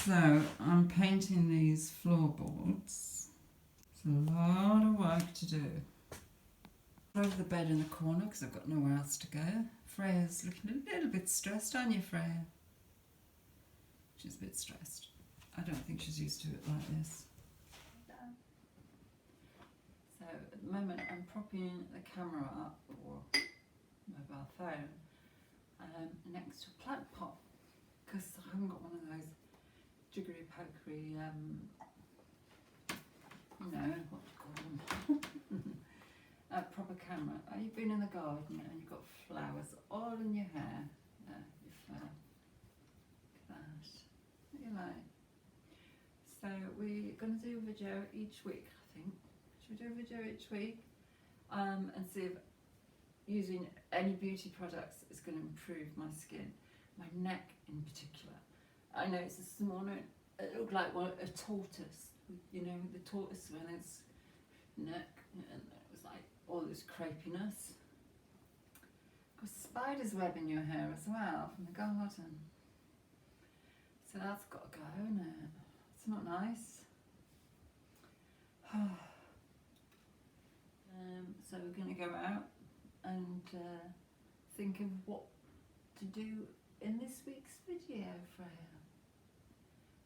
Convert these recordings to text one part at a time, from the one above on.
So I'm painting these floorboards. It's a lot of work to do. Over the bed in the corner because I've got nowhere else to go. Freyja's looking a little bit stressed, aren't you, Freyja? She's a bit stressed. I don't think she's used to it like this. So at the moment I'm propping the camera up, or mobile phone, next to a plant pot because I haven't got one of those jiggery pokery, you know, what do you call them? Proper camera. You've been in the garden and you've got flowers all in your hair. Your flower. Look at that. What do you like? So we're going to do a video each week, I think. Should we do a video each week? And see if using any beauty products is going to improve my skin. My neck in particular. I know it's a small note. It looked like a tortoise. You know, the tortoise when its neck, and it was like all this crepiness. Got spider's web in your hair as well from the garden. So that's got to go, isn't it? It's not nice. So we're going to go out and think of what to do in this week's video, Freyja.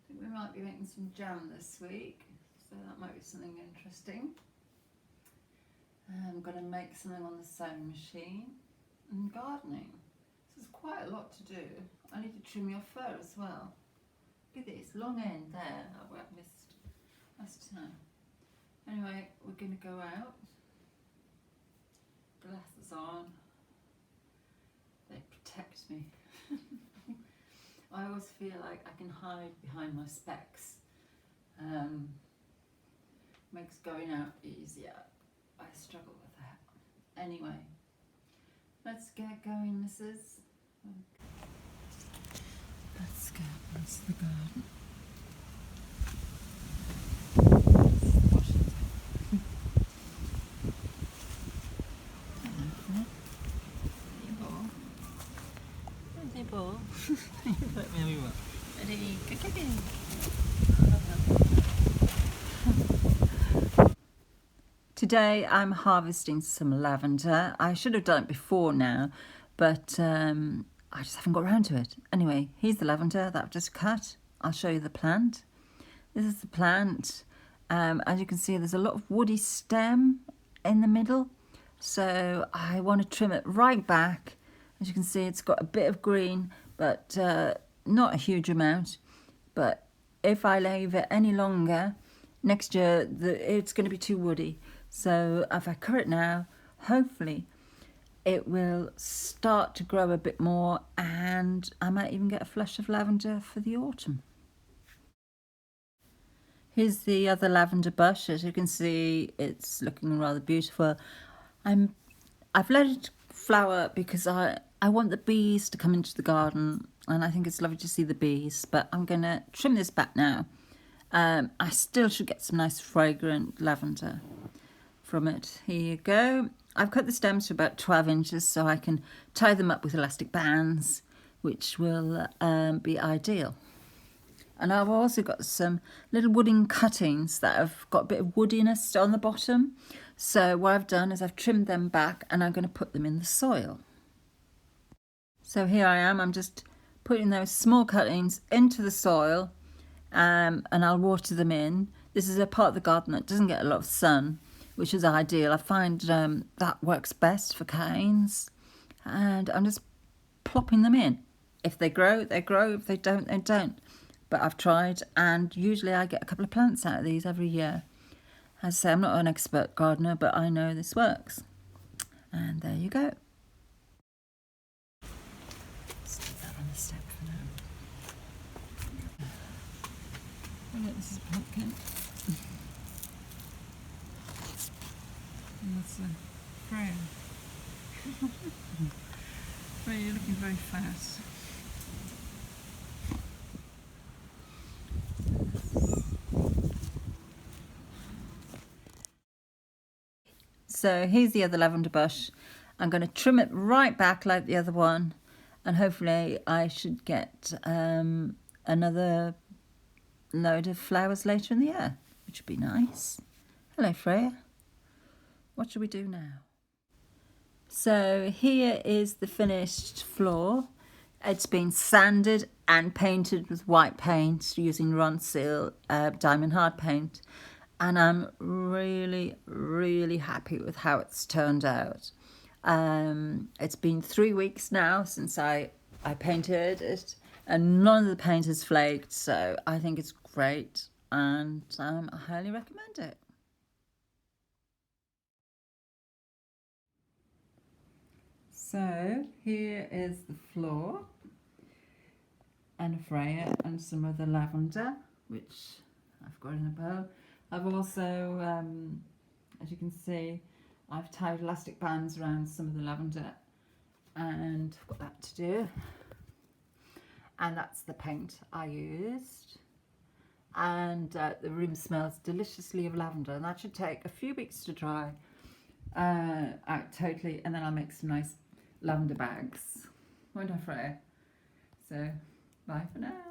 I think we might be making some jam this week, so that might be something interesting. I'm going to make something on the sewing machine and gardening. So there's quite a lot to do. I need to trim your fur as well. Look at this long end there. Oh, I missed. That's now. Anyway, we're going to go out. Glasses on. They protect me. I always feel like I can hide behind my specs. Makes going out easier. I struggle with that. Anyway, let's get going, missus. Let's go into the garden. Ball. Let me have ready, Today I'm harvesting some lavender. I should have done it before now, but I just haven't got around to it. Anyway, here's the lavender that I've just cut. I'll show you the plant. This is the plant. As you can see, there's a lot of woody stem in the middle, so I want to trim it right back. As you can see, it's got a bit of green, but not a huge amount. But if I leave it any longer, next year it's going to be too woody. So if I cut it now, hopefully it will start to grow a bit more, and I might even get a flush of lavender for the autumn. Here's the other lavender bush. As you can see, it's looking rather beautiful. I've let it flower because I want the bees to come into the garden, and I think it's lovely to see the bees, but I'm going to trim this back now. I still should get some nice fragrant lavender from it. Here you go. I've cut the stems to about 12 inches so I can tie them up with elastic bands, which will be ideal. And I've also got some little wooden cuttings that have got a bit of woodiness on the bottom. So what I've done is I've trimmed them back and I'm going to put them in the soil. So here I am, I'm just putting those small cuttings into the soil, and I'll water them in. This is a part of the garden that doesn't get a lot of sun, which is ideal. I find that works best for canes, and I'm just plopping them in. If they grow, they grow. If they don't, they don't. But I've tried, and usually I get a couple of plants out of these every year. As I say, I'm not an expert gardener, but I know this works. And there you go. Step for now. Oh, look, this is a pumpkin. And that's a Freyja. Freyja, you're looking very fast. So here's the other lavender bush. I'm going to trim it right back like the other one, and hopefully I should get another load of flowers later in the year, which would be nice. Hello, Freyja. What should we do now? So here is the finished floor. It's been sanded and painted with white paint using Ronseal diamond hard paint. And I'm really, really happy with how it's turned out. It's been 3 weeks now since I painted it, and none of the paint has flaked, so I think it's great, and I highly recommend it. So here is the floor, and Freyja and some of the lavender, which I've got in a bowl. I've also, as you can see, I've tied elastic bands around some of the lavender, and I've got that to do. And that's the paint I used. And the room smells deliciously of lavender, and that should take a few weeks to dry out totally, and then I'll make some nice lavender bags. Won't I, Freyja? So, bye for now.